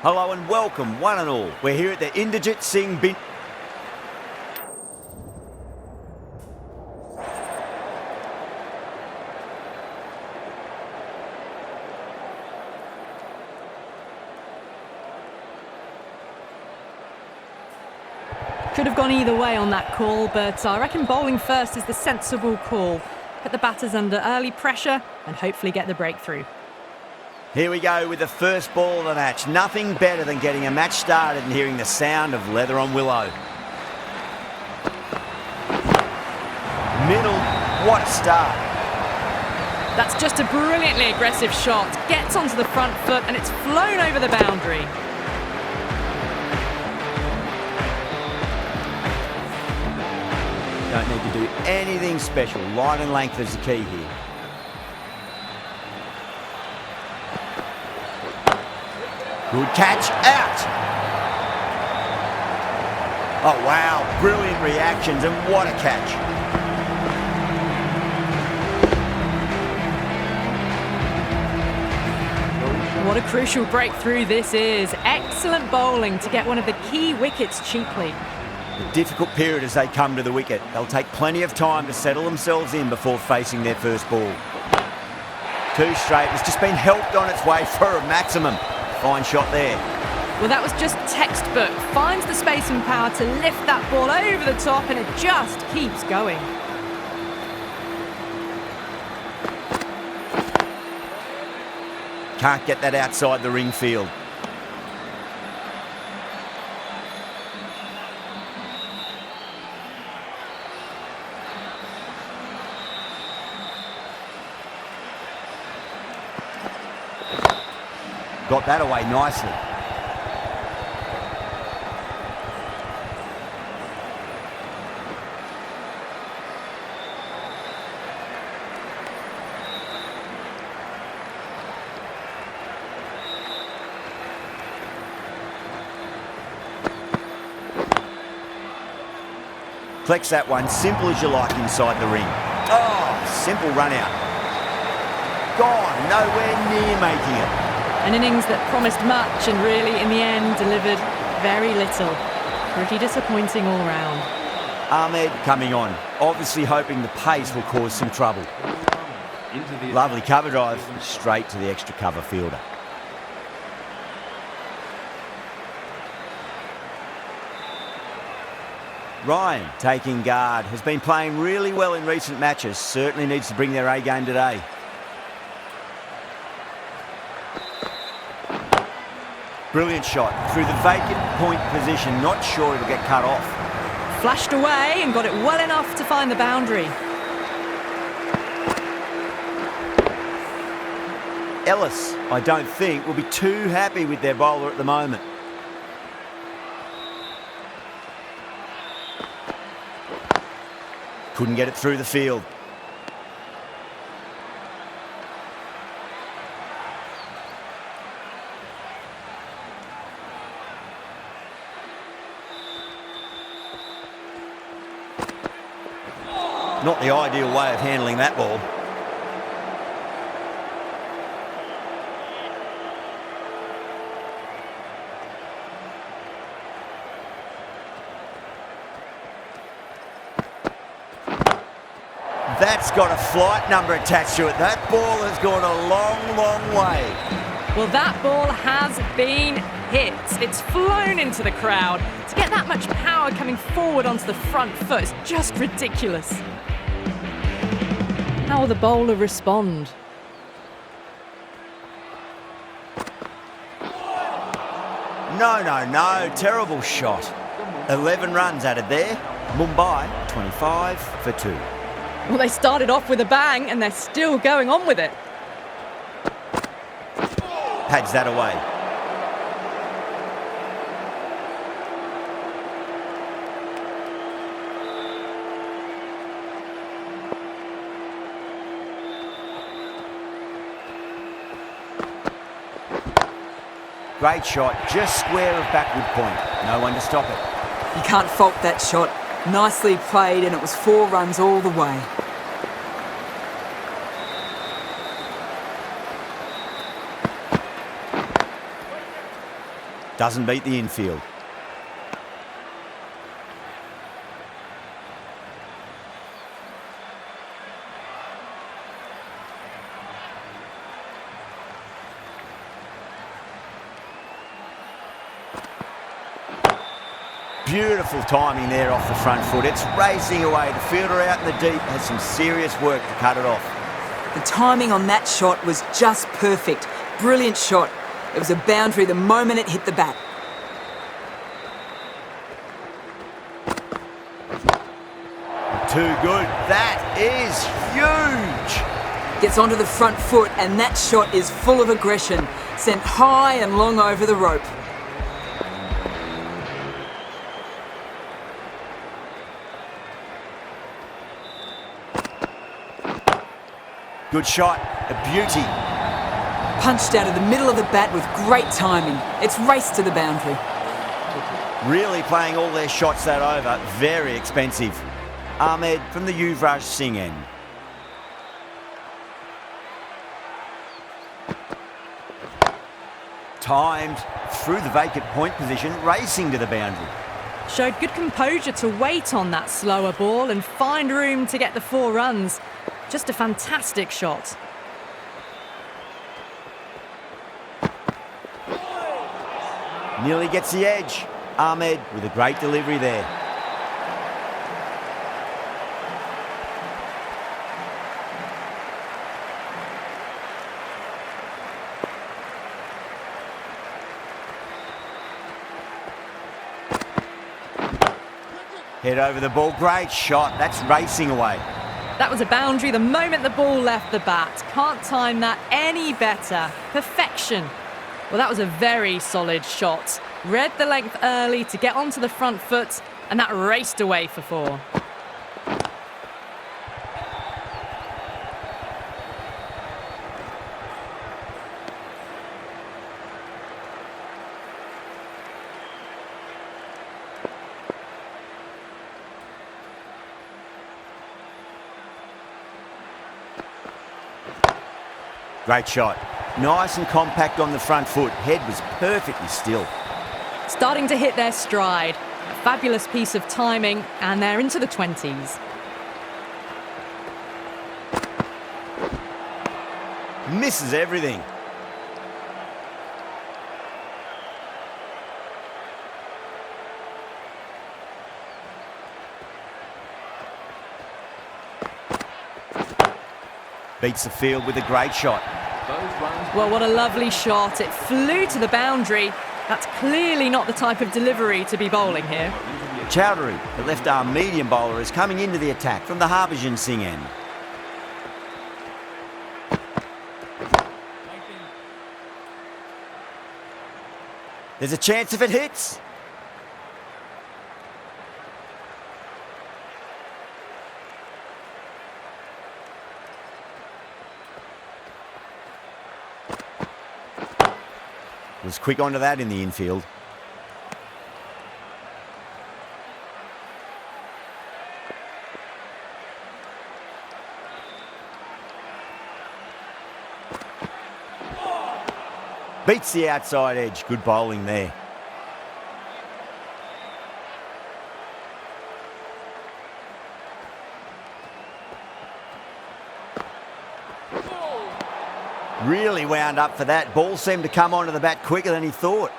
Hello and welcome, one and all. We're here at the Inderjit Singh Bin. Could have gone either way on that call, but I reckon bowling first is the sensible call. Put the batters under early pressure and hopefully get the breakthrough. Here we go with the first ball of the match. Nothing better than getting a match started and hearing the sound of leather on willow. Middle, what a start. That's just a brilliantly aggressive shot. Gets onto the front foot and it's flown over the boundary. Don't need to do anything special. Line and length is the key here. Good catch, out! Oh wow, brilliant reactions and what a catch. What a crucial breakthrough this is. Excellent bowling to get one of the key wickets cheaply. A difficult period as they come to the wicket. They'll take plenty of time to settle themselves in before facing their first ball. Two straight, it's just been helped on its way for a maximum. Fine shot there. Well, that was just textbook. Finds the space and power to lift that ball over the top and it just keeps going. Can't get that outside the ring field. Got that away nicely. Flex that one, simple as you like inside the ring. Oh, simple run out. Gone, nowhere near making it. An innings that promised much and really, in the end, delivered very little. Pretty disappointing all round. Ahmed coming on, obviously hoping the pace will cause some trouble. Lovely cover drive, straight to the extra cover fielder. Ryan, taking guard, has been playing really well in recent matches. Certainly needs to bring their A game today. Brilliant shot through the vacant point position. Not sure it'll get cut off. Flashed away and got it well enough to find the boundary. Ellis, I don't think, will be too happy with their bowler at the moment. Couldn't get it through the field. Not the ideal way of handling that ball. That's got a flight number attached to it. That ball has gone a long, long way. Well, that ball has been hit. It's flown into the crowd. To get that much power coming forward onto the front foot is just ridiculous. How will the bowler respond? No. Terrible shot. 11 runs added there. Mumbai, 25 for 2. Well, they started off with a bang and they're still going on with it. Pads that away. Great shot, just square of backward point. No one to stop it. You can't fault that shot. Nicely played, and it was 4 runs all the way. Doesn't beat the infield. Beautiful timing there off the front foot. It's racing away. The fielder out in the deep has some serious work to cut it off. The timing on that shot was just perfect. Brilliant shot. It was a boundary the moment it hit the bat. Too good. That is huge. Gets onto the front foot and that shot is full of aggression. Sent high and long over the rope. Good shot. A beauty. Punched out of the middle of the bat with great timing. It's raced to the boundary. Really playing all their shots that over. Very expensive. Ahmed from the Yuvraj Singh end. Timed through the vacant point position, racing to the boundary. Showed good composure to wait on that slower ball and find room to get the 4 runs. Just a fantastic shot. Nearly gets the edge. Ahmed with a great delivery there. Head over the ball. Great shot. That's racing away. That was a boundary the moment the ball left the bat. Can't time that any better. Perfection. Well, that was a very solid shot. Read the length early to get onto the front foot, and that raced away for 4. Great shot. Nice and compact on the front foot. Head was perfectly still. Starting to hit their stride. A fabulous piece of timing, and they're into the 20s. Misses everything. Beats the field with a great shot. Well, what a lovely shot. It flew to the boundary. That's clearly not the type of delivery to be bowling here. Chowdhury, the left-arm medium bowler, is coming into the attack from the Harbhajan Singh end. There's a chance if it hits. Was quick onto that in the infield. Beats the outside edge. Good bowling there. Really wound up for that. Ball seemed to come onto the bat quicker than he thought.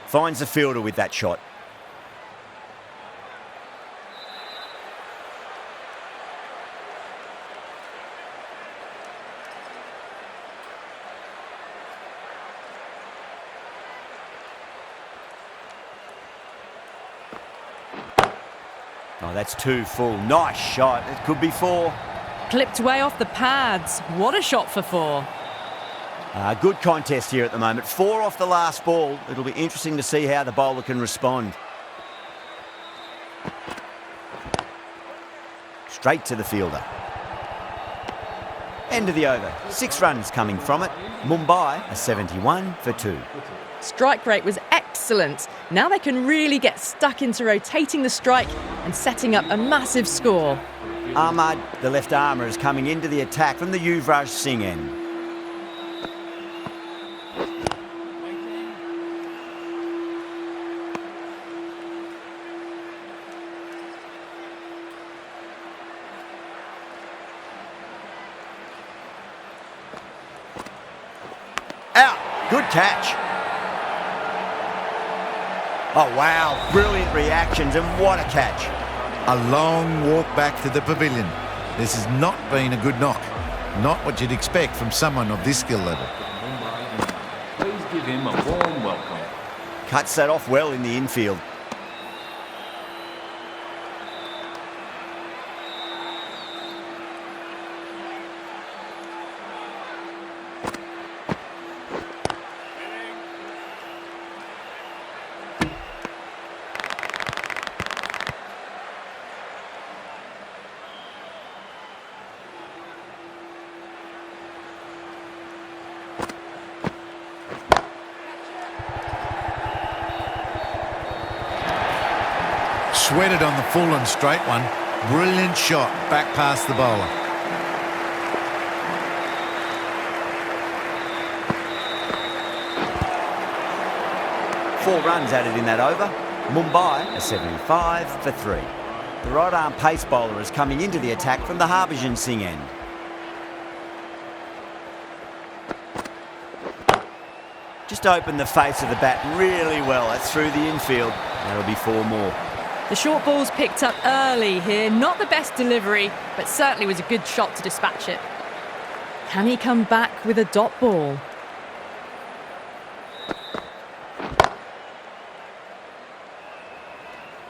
Finds the fielder with that shot. Oh, that's 2 full. Nice shot. It could be 4. Clipped way off the pads. What a shot for 4. Good contest here at the moment. 4 off the last ball. It'll be interesting to see how the bowler can respond. Straight to the fielder. End of the over. 6 runs coming from it. Mumbai are 71 for 2. Strike rate was excellent. Now they can really get stuck into rotating the strike and setting up a massive score. Ahmad, the left armour, is coming into the attack from the Yuvraj Singh end. Out. Good catch. Oh, wow. Brilliant reactions, and what a catch. A long walk back to the pavilion. This has not been a good knock. Not what you'd expect from someone of this skill level. Please give him a warm welcome. Cuts that off well in the infield. Sweated on the full and straight one. Brilliant shot back past the bowler. Four runs added in that over. Mumbai a 75 for 3. The right arm pace bowler is coming into the attack from the Harbhajan Singh end. Just opened the face of the bat really well. That's through the infield. That'll be 4 more. The short ball's picked up early here. Not the best delivery, but certainly was a good shot to dispatch it. Can he come back with a dot ball?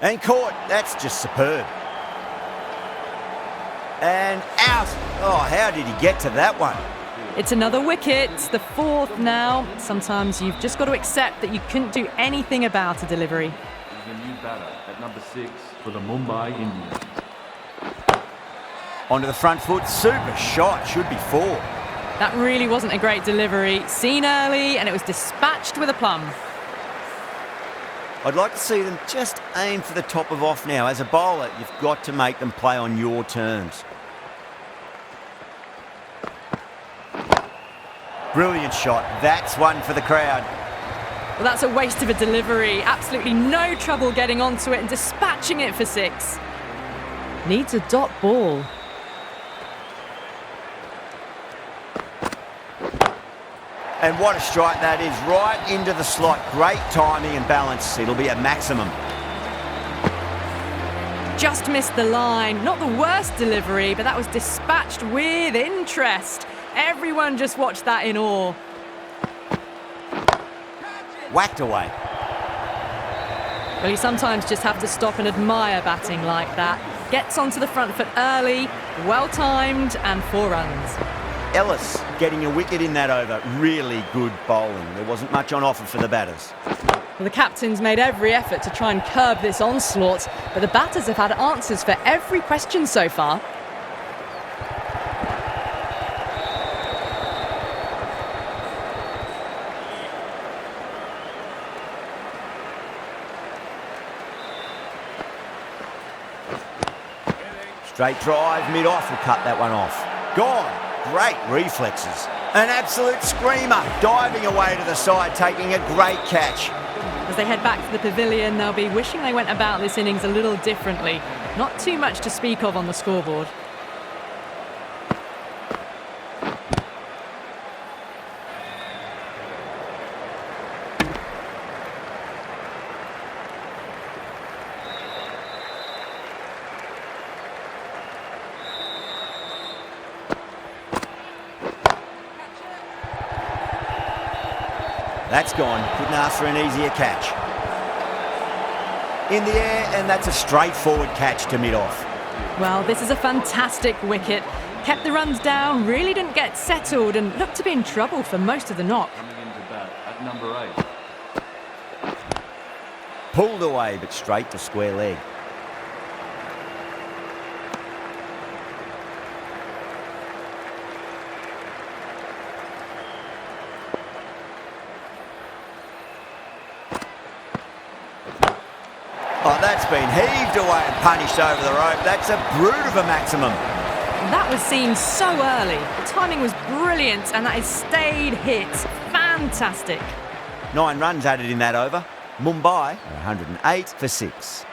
And caught. That's just superb. And out. Oh, how did he get to that one? It's another wicket, the 4th now. Sometimes you've just got to accept that you couldn't do anything about a delivery. He's a new batter at number 6 for the Mumbai Indians. Onto the front foot. Super shot. Should be 4. That really wasn't a great delivery. Seen early, and it was dispatched with a plum. I'd like to see them just aim for the top of off now. As a bowler, you've got to make them play on your terms. Brilliant shot. That's one for the crowd. Well, that's a waste of a delivery. Absolutely no trouble getting onto it and dispatching it for 6. Needs a dot ball. And what a strike that is. Right into the slot. Great timing and balance. It'll be a maximum. Just missed the line. Not the worst delivery, but that was dispatched with interest. Everyone just watched that in awe. Whacked away. Well, you sometimes just have to stop and admire batting like that. Gets onto the front foot early, well-timed, and 4 runs. Ellis getting a wicket in that over. Really good bowling. There wasn't much on offer for the batters. Well, the captain's made every effort to try and curb this onslaught, but the batters have had answers for every question so far. Straight drive, mid-off will cut that one off. Gone. Great reflexes. An absolute screamer. Diving away to the side, taking a great catch. As they head back to the pavilion, they'll be wishing they went about this innings a little differently. Not too much to speak of on the scoreboard. That's gone. Couldn't ask for an easier catch. In the air, and that's a straightforward catch to mid-off. Well, this is a fantastic wicket. Kept the runs down, really didn't get settled, and looked to be in trouble for most of the knock. Coming into bat at number 8. Pulled away, but straight to square leg. Oh, that's been heaved away and punished over the rope. That's a brute of a maximum. That was seen so early. The timing was brilliant and that is stayed hit. Fantastic. 9 runs added in that over. Mumbai are 108 for 6.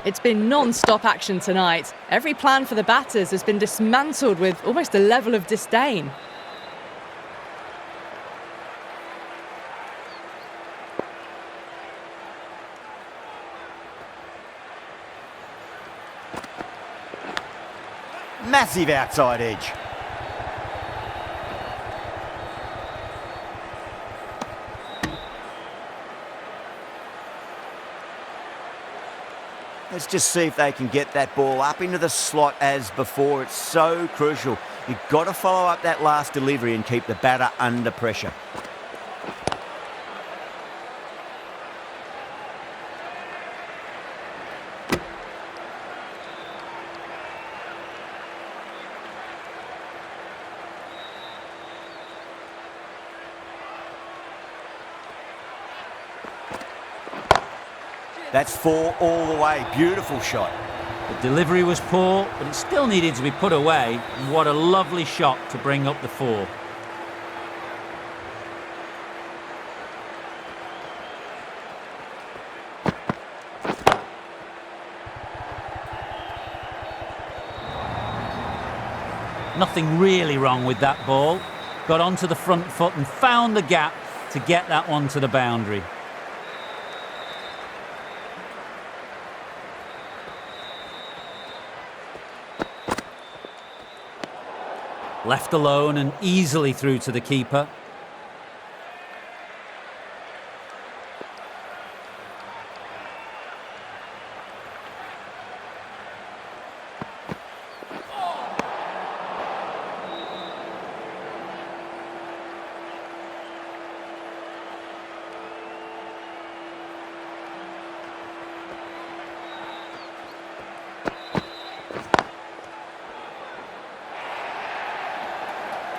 It's been non-stop action tonight. Every plan for the batters has been dismantled with almost a level of disdain. Massive outside edge. Let's just see if they can get that ball up into the slot as before. It's so crucial. You've got to follow up that last delivery and keep the batter under pressure. That's 4 all the way. Beautiful shot. The delivery was poor, but it still needed to be put away. And what a lovely shot to bring up the 4. Nothing really wrong with that ball. Got onto the front foot and found the gap to get that one to the boundary. Left alone and easily through to the keeper.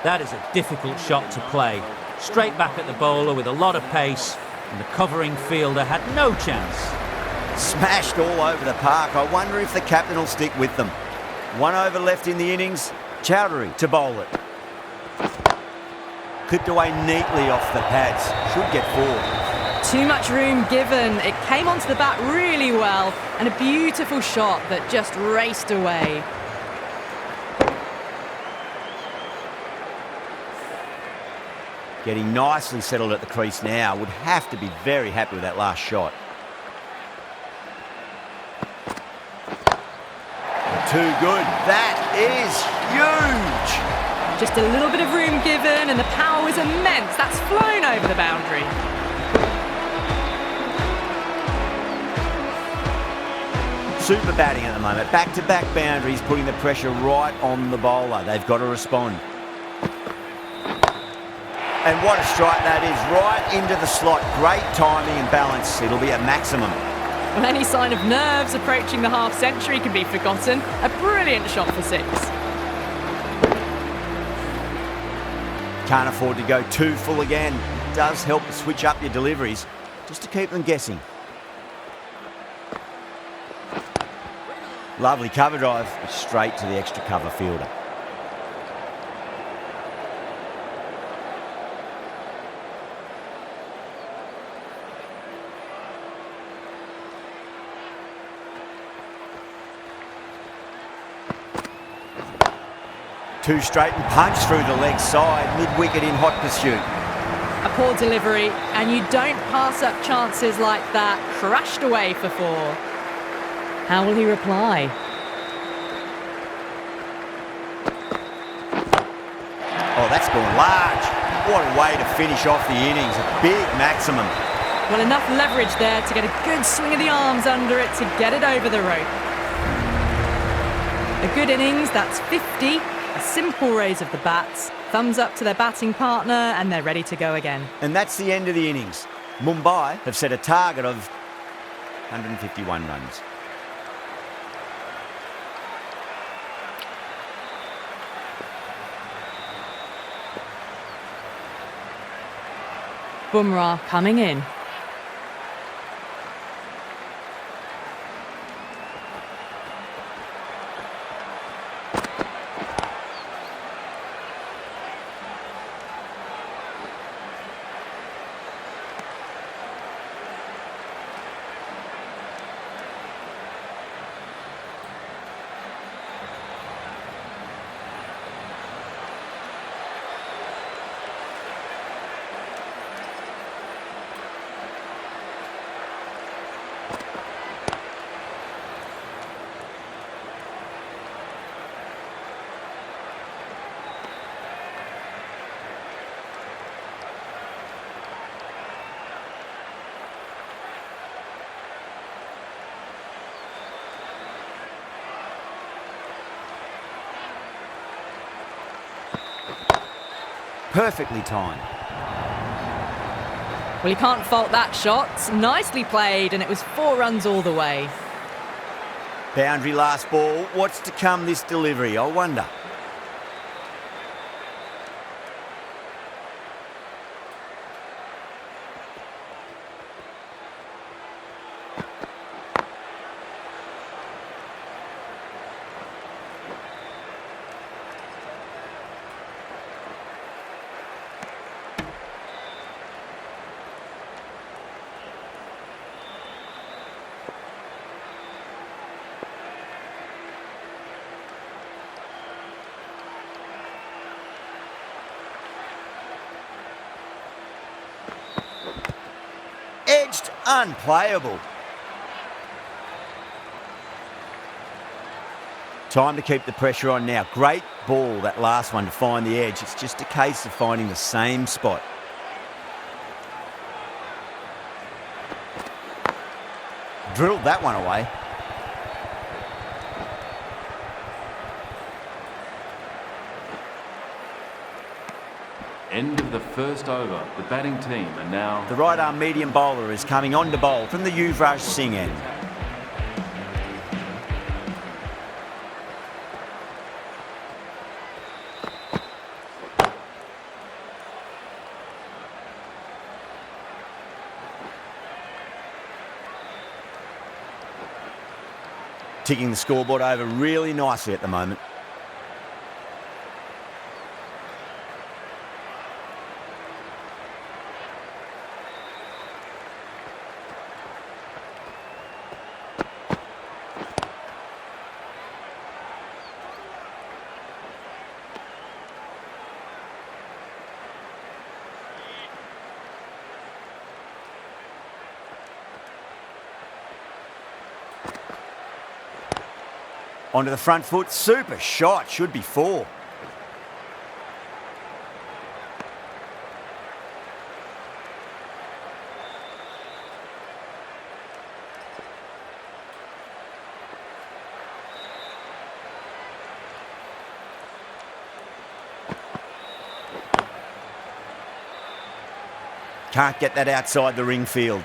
That is a difficult shot to play. Straight back at the bowler with a lot of pace, and the covering fielder had no chance. Smashed all over the park. I wonder if the captain will stick with them. 1 over left in the innings. Chowdhury to bowl it. Clipped away neatly off the pads. Should get 4. Too much room given. It came onto the bat really well and a beautiful shot that just raced away. Getting nicely settled at the crease now. Would have to be very happy with that last shot. Too good. That is huge. Just a little bit of room given and the power was immense. That's flown over the boundary. Super batting at the moment. Back-to-back boundaries, putting the pressure right on the bowler. They've got to respond. And what a strike that is, right into the slot. Great timing and balance. It'll be a maximum. Well, any sign of nerves approaching the half-century can be forgotten. A brilliant shot for 6. Can't afford to go too full again. It does help to switch up your deliveries, just to keep them guessing. Lovely cover drive, straight to the extra cover fielder. Two straight and punch through the leg side, mid-wicket in hot pursuit. A poor delivery, and you don't pass up chances like that. Crashed away for 4. How will he reply? Oh, that's gone large. What a way to finish off the innings. A big maximum. Well, enough leverage there to get a good swing of the arms under it to get it over the rope. A good innings, that's 50. A simple raise of the bats, thumbs up to their batting partner, and they're ready to go again. And that's the end of the innings. Mumbai have set a target of 151 runs. Bumrah coming in. Perfectly timed. Well, you can't fault that shot. Nicely played, and it was 4 runs all the way. Boundary last ball. What's to come this delivery, I wonder? Edged, unplayable. Time to keep the pressure on now. Great ball, that last one, to find the edge. It's just a case of finding the same spot. Drilled that one away. End of the first over. The batting team are now... The right-arm medium bowler is coming on to bowl from the Yuvraj Singh end. Ticking the scoreboard over really nicely at the moment. Onto the front foot, super shot, should be 4. Can't get that outside the ring field.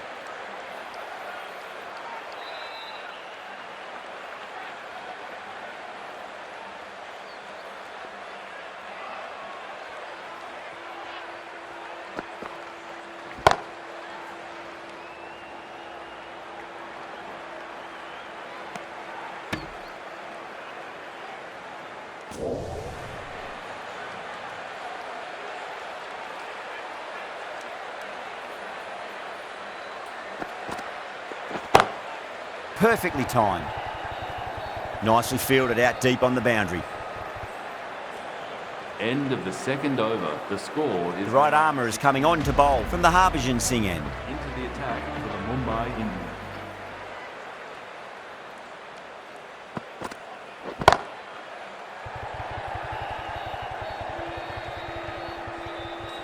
Perfectly timed. Nicely fielded out deep on the boundary. End of the second over. The score is... The right armour is coming on to bowl from the Harbhajan Singh end. Into the attack for the Mumbai Indians.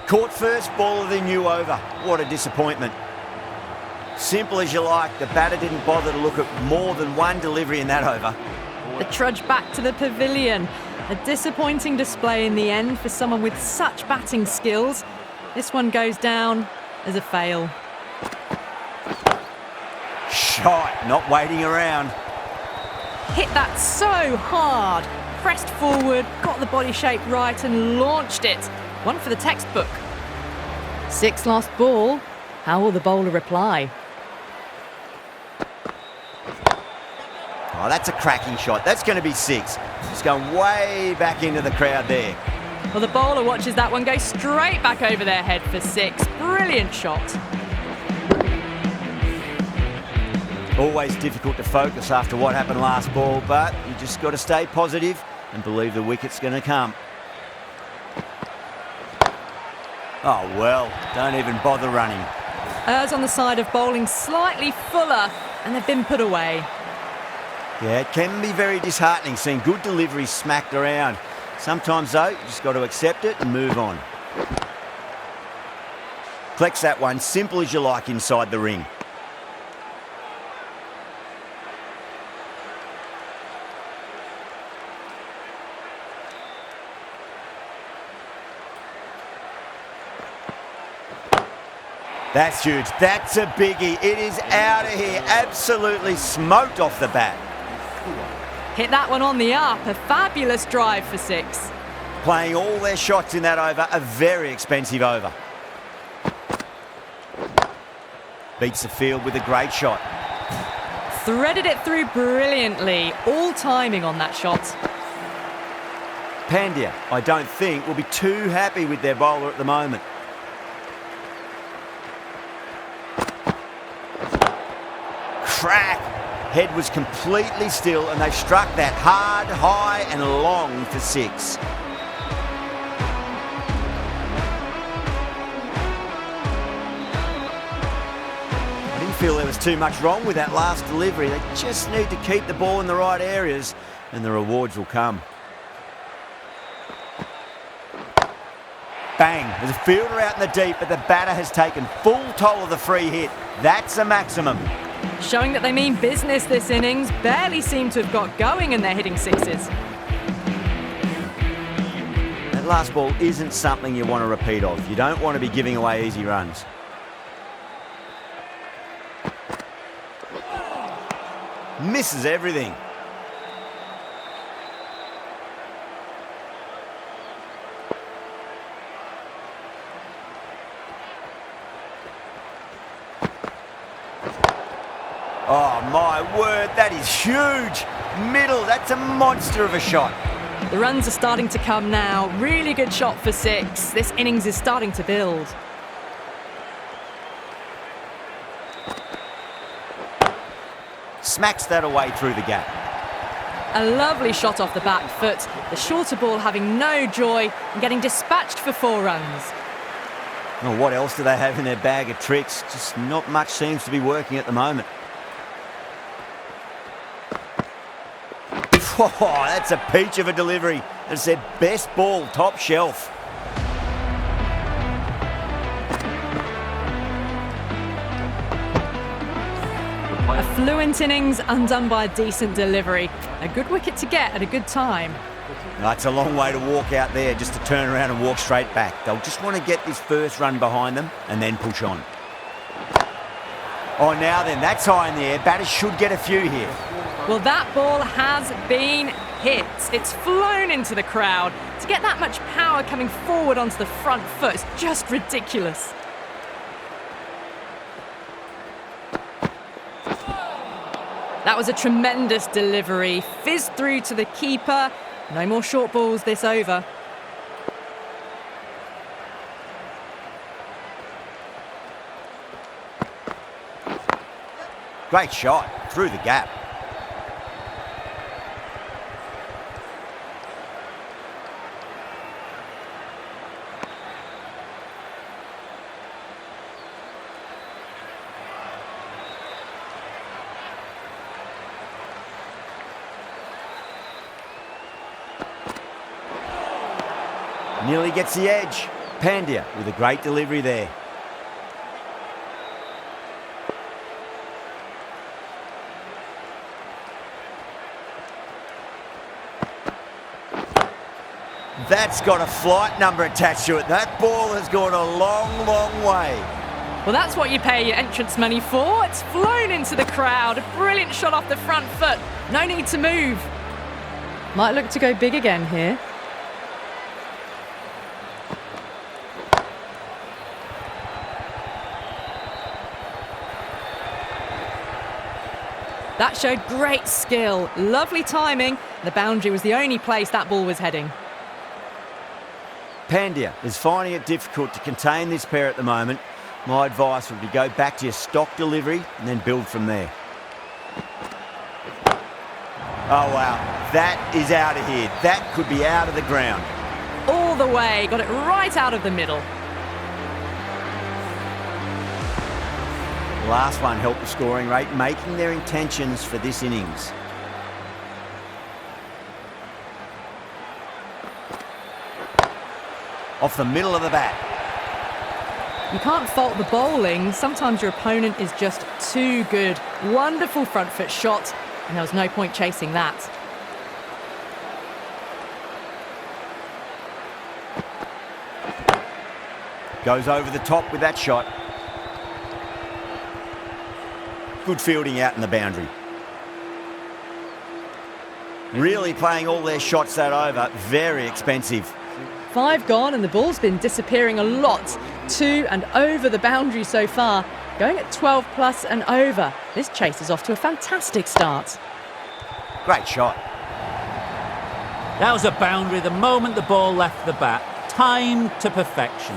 Caught first ball of the new over. What a disappointment. Simple as you like, the batter didn't bother to look at more than one delivery in that over. The trudge back to the pavilion. A disappointing display in the end for someone with such batting skills. This one goes down as a fail. Shot, not waiting around. Hit that so hard. Pressed forward, got the body shape right and launched it. One for the textbook. 6 last ball. How will the bowler reply? Oh, that's a cracking shot. That's going to be 6. It's going way back into the crowd there. Well, the bowler watches that one go straight back over their head for 6. Brilliant shot. Always difficult to focus after what happened last ball, but you just got to stay positive and believe the wicket's going to come. Oh, well, don't even bother running. Errs on the side of bowling slightly fuller, and they've been put away. Yeah, it can be very disheartening seeing good deliveries smacked around. Sometimes, though, you just got to accept it and move on. Flex that one, simple as you like, inside the ring. That's huge. That's a biggie. It is out of here. Absolutely smoked off the bat. Hit that one on the up. A fabulous drive for 6. Playing all their shots in that over. A very expensive over. Beats the field with a great shot. Threaded it through brilliantly. All timing on that shot. Pandya, I don't think, will be too happy with their bowler at the moment. Crack! Head was completely still and they struck that hard, high and long for 6. I didn't feel there was too much wrong with that last delivery. They just need to keep the ball in the right areas and the rewards will come. Bang! There's a fielder out in the deep, but the batter has taken full toll of the free hit. That's a maximum. Showing that they mean business this innings. Barely seem to have got going and they're hitting 6s. That last ball isn't something you want to repeat of. You don't want to be giving away easy runs. Misses everything. Oh, my word, that is huge. Middle, that's a monster of a shot. The runs are starting to come now. Really good shot for 6. This innings is starting to build. Smacks that away through the gap. A lovely shot off the back foot. The shorter ball having no joy and getting dispatched for 4 runs. Well, what else do they have in their bag of tricks? Just not much seems to be working at the moment. Oh, that's a peach of a delivery. It's their best ball, top shelf. A fluent innings undone by a decent delivery. A good wicket to get at a good time. That's a long way to walk out there just to turn around and walk straight back. They'll just want to get this first run behind them and then push on. Oh, now then, that's high in the air. Batters should get a few here. Well, that ball has been hit. It's flown into the crowd. To get that much power coming forward onto the front foot is just ridiculous. That was a tremendous delivery. Fizzed through to the keeper. No more short balls this over. Great shot through the gap. Nearly gets the edge. Pandya with a great delivery there. That's got a flight number attached to it. That ball has gone a long, long way. Well, that's what you pay your entrance money for. It's flown into the crowd. A brilliant shot off the front foot. No need to move. Might look to go big again here. That showed great skill, lovely timing. The boundary was the only place that ball was heading. Pandya is finding it difficult to contain this pair at the moment. My advice would be go back to your stock delivery and then build from there. Oh, wow. That is out of here. That could be out of the ground. All the way, got it right out of the middle. Last one helped the scoring rate, making their intentions for this innings. Off the middle of the bat. You can't fault the bowling. Sometimes your opponent is just too good. Wonderful front foot shot, and there was no point chasing that. Goes over the top with that shot. good fielding out in the boundary. Really playing all their shots that over. Very expensive. 5 gone and the ball's been disappearing a lot to and over the boundary so far. Going at 12 plus and over. This chase is off to a fantastic start. Great shot. That was a boundary the moment the ball left the bat. Timed to perfection.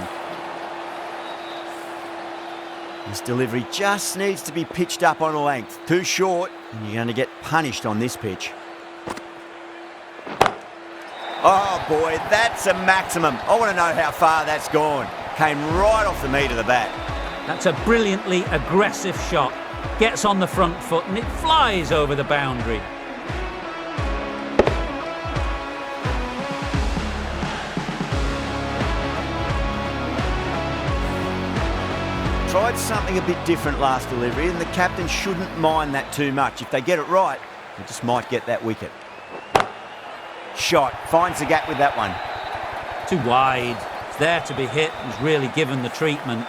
This delivery just needs to be pitched up on a length. Too short, and you're going to get punished on this pitch. Oh boy, that's a maximum. I want to know how far that's gone. Came right off the meat of the bat. That's a brilliantly aggressive shot. Gets on the front foot and it flies over the boundary. Tried something a bit different last delivery, and the captain shouldn't mind that too much. If they get it right, they just might get that wicket. Shot, finds the gap with that one. Too wide. It's there to be hit. He's really given the treatment.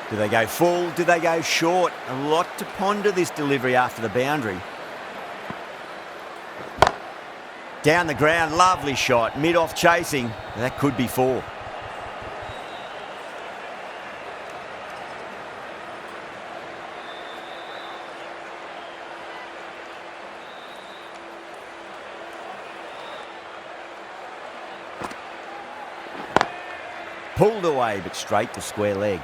Do they go full? Do they go short? A lot to ponder this delivery after the boundary. Down the ground, lovely shot. Mid-off chasing. That could be 4. Pulled away, but straight to square leg.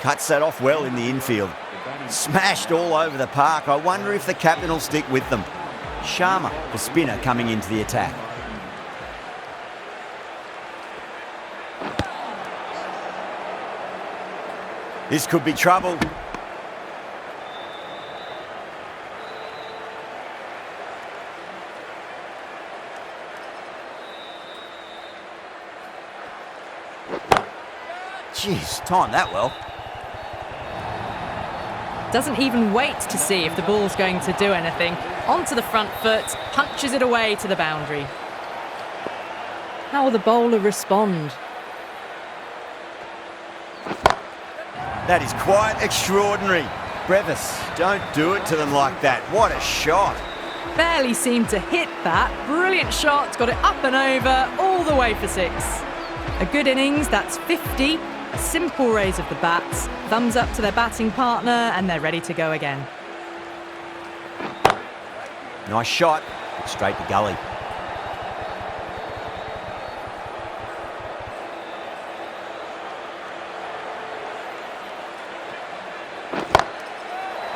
Cuts that off well in the infield. Smashed all over the park. I wonder if the captain will stick with them. Sharma, the spinner, coming into the attack. This could be trouble. Jeez, timed that well. Doesn't even wait to see if the ball's going to do anything. Onto the front foot, punches it away to the boundary. How will the bowler respond? That is quite extraordinary. Brevis, don't do it to them like that. What a shot. Barely seemed to hit that. Brilliant shot, got it up and over, all the way for 6. A good innings, that's 50. A simple raise of the bats. Thumbs up to their batting partner, and they're ready to go again. Nice shot, straight to gully.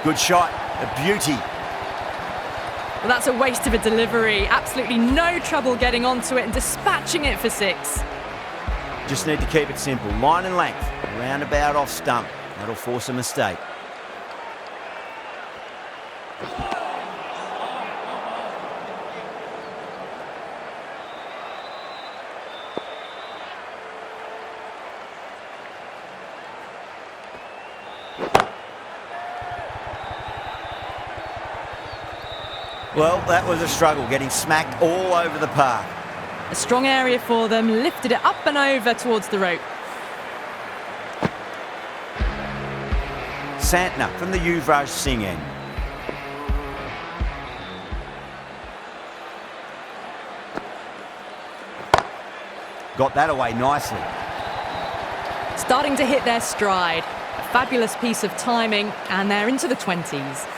Good shot, a beauty. Well, that's a waste of a delivery. Absolutely no trouble getting onto it and dispatching it for 6. Just need to keep it simple. Line and length, roundabout off stump. That'll force a mistake. Well, that was a struggle, getting smacked all over the park. A strong area for them, lifted it up and over towards the rope. Santner from the Yuvraj Singh end. Got that away nicely. Starting to hit their stride. A fabulous piece of timing, and they're into the 20s.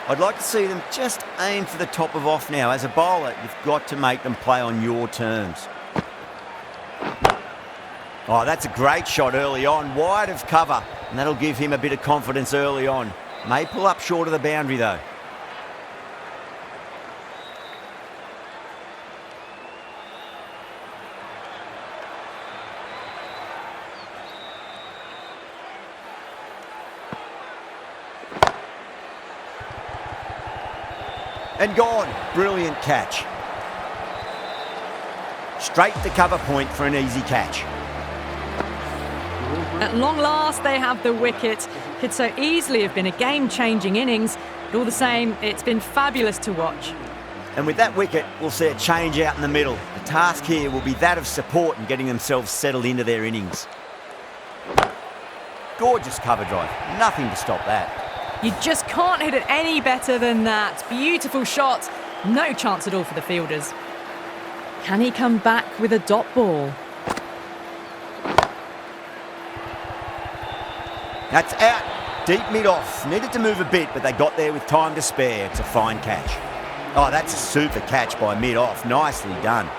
I'd like to see them just aim for the top of off now. As a bowler, you've got to make them play on your terms. Oh, that's a great shot early on, wide of cover, and that'll give him a bit of confidence early on. May pull up short of the boundary though. And gone. Brilliant catch. Straight to cover point for an easy catch. At long last, they have the wicket. Could so easily have been a game-changing innings, but all the same, it's been fabulous to watch. And with that wicket, we'll see a change out in the middle. The task here will be that of support and getting themselves settled into their innings. Gorgeous cover drive. Nothing to stop that. You just can't hit it any better than that. Beautiful shot. No chance at all for the fielders. Can he come back with a dot ball? That's out. Deep mid-off. Needed to move a bit, but they got there with time to spare. It's a fine catch. Oh, that's a super catch by mid-off. Nicely done.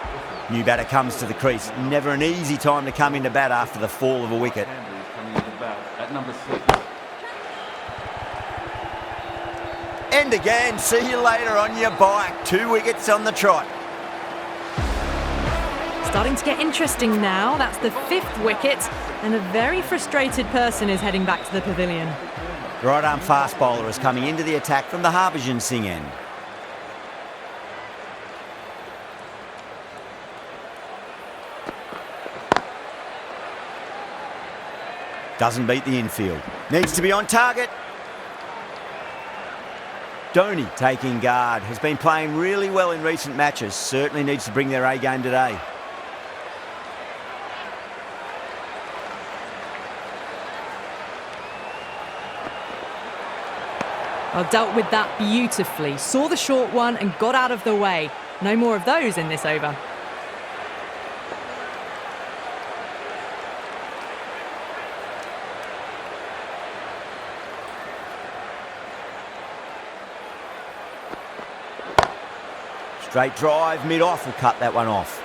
New batter comes to the crease. Never an easy time to come into bat after the fall of a wicket. Coming into bat at number 6. And again, see you later on your bike. 2 wickets on the trot. Starting to get interesting now. That's the 5th wicket, and a very frustrated person is heading back to the pavilion. Right-arm fast bowler is coming into the attack from the Harbhajan Singh end. Doesn't beat the infield. Needs to be on target. Dhoni taking guard. Has been playing really well in recent matches. Certainly needs to bring their A game today. Well, dealt with that beautifully. Saw the short one and got out of the way. No more of those in this over. Straight drive, mid-off will cut that one off.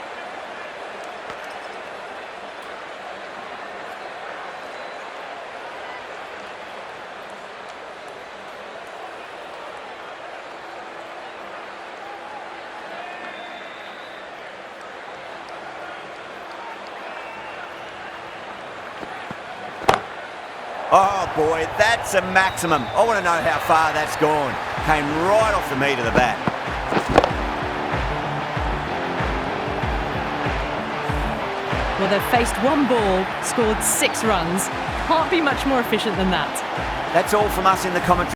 Oh boy, that's a maximum. I want to know how far that's gone. Came right off the meat of the bat. Well, they've faced one ball, scored 6 runs. Can't be much more efficient than that. That's all from us in the commentary.